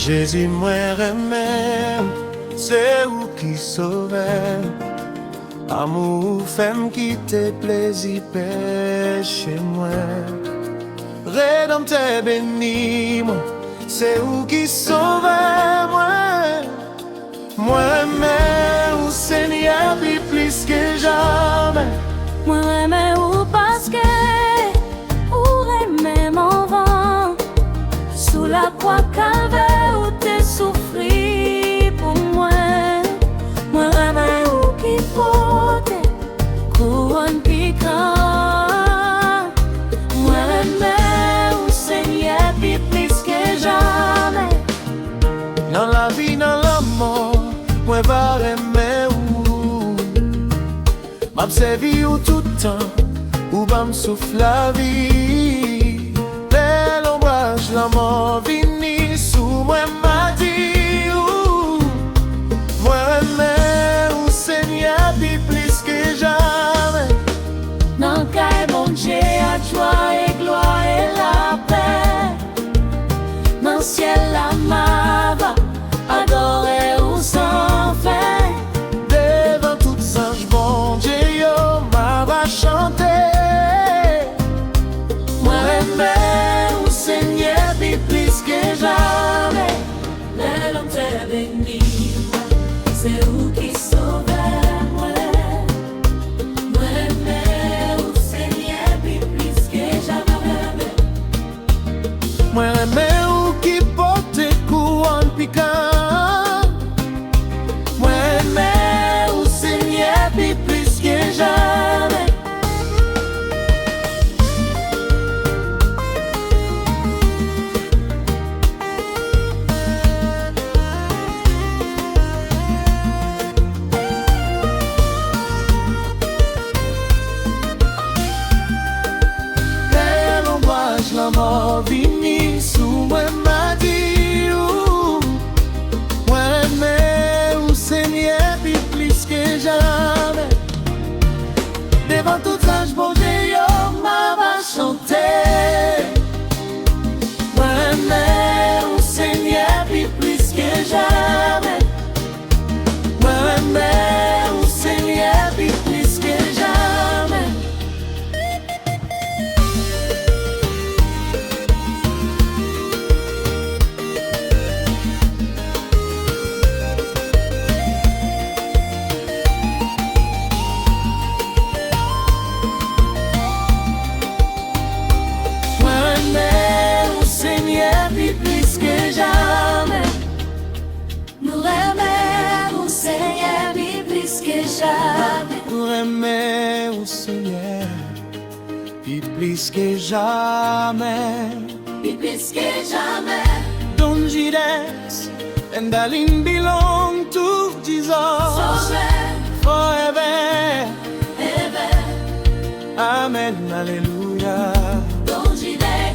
Jésus moi remèm, c'est ou qui sauve. Amour femme qui te plaisir péché moi. Rédempteur béni moi, c'est où qui sauve moi. Moi remèm ou Seigneur puis plus que jamais. Moi remèm ou parce que ou remèm en vain. Sous la croix calvaire où t'es souffri pour moi. Moi remèm ou qui porte couronne piquant. Moi remèm ou Seigneur puis plus que jamais. Dans la vie, dans la mort, moi va remèm ou. M'observer ou tout temps, ou va me souffler la vie. Dès l'ombrage, la mort vini sous moi m'a dit ou. Moi remèm ou Seigneur puis plus que jamais. Dans le bon Dieu, à joie et gloire et la paix. Dans le ciel, la mava, adorer ou sans fin. Devant tout ange, bon Dieu, yo m'a va chanter. Moi remèm ou Seigneur, puis plus que jamais. L'homme t'est béni, c'est où qui sauve moi. Moi remèm ou Seigneur, puis plus que jamais. Moi remèm ou qui porte couronne piquant. Moi remèm ou Seigneur puis plus que jamais. Dès l'ombrage, la mort vini sous moi m'a dit ou. Moi remèm ou Seigneur puis plus que jamais. Devant tout ange, bon Dieu, yo m'a va chanter. Moi remèm ou Seigneur puis plus que jamais. Moi remèm ou Seigneur puis plus que jamais. Moi remèm ou Seigneur puis plus que jamais. Nous remèm ou Seigneur, puis plus que jamais. Moi remèm ou Seigneur puis plus que jamais. Puis plus que jamais. Don't Jesus and darling belong to Jesus forever. Ever. Amen, hallelujah. Don't you dare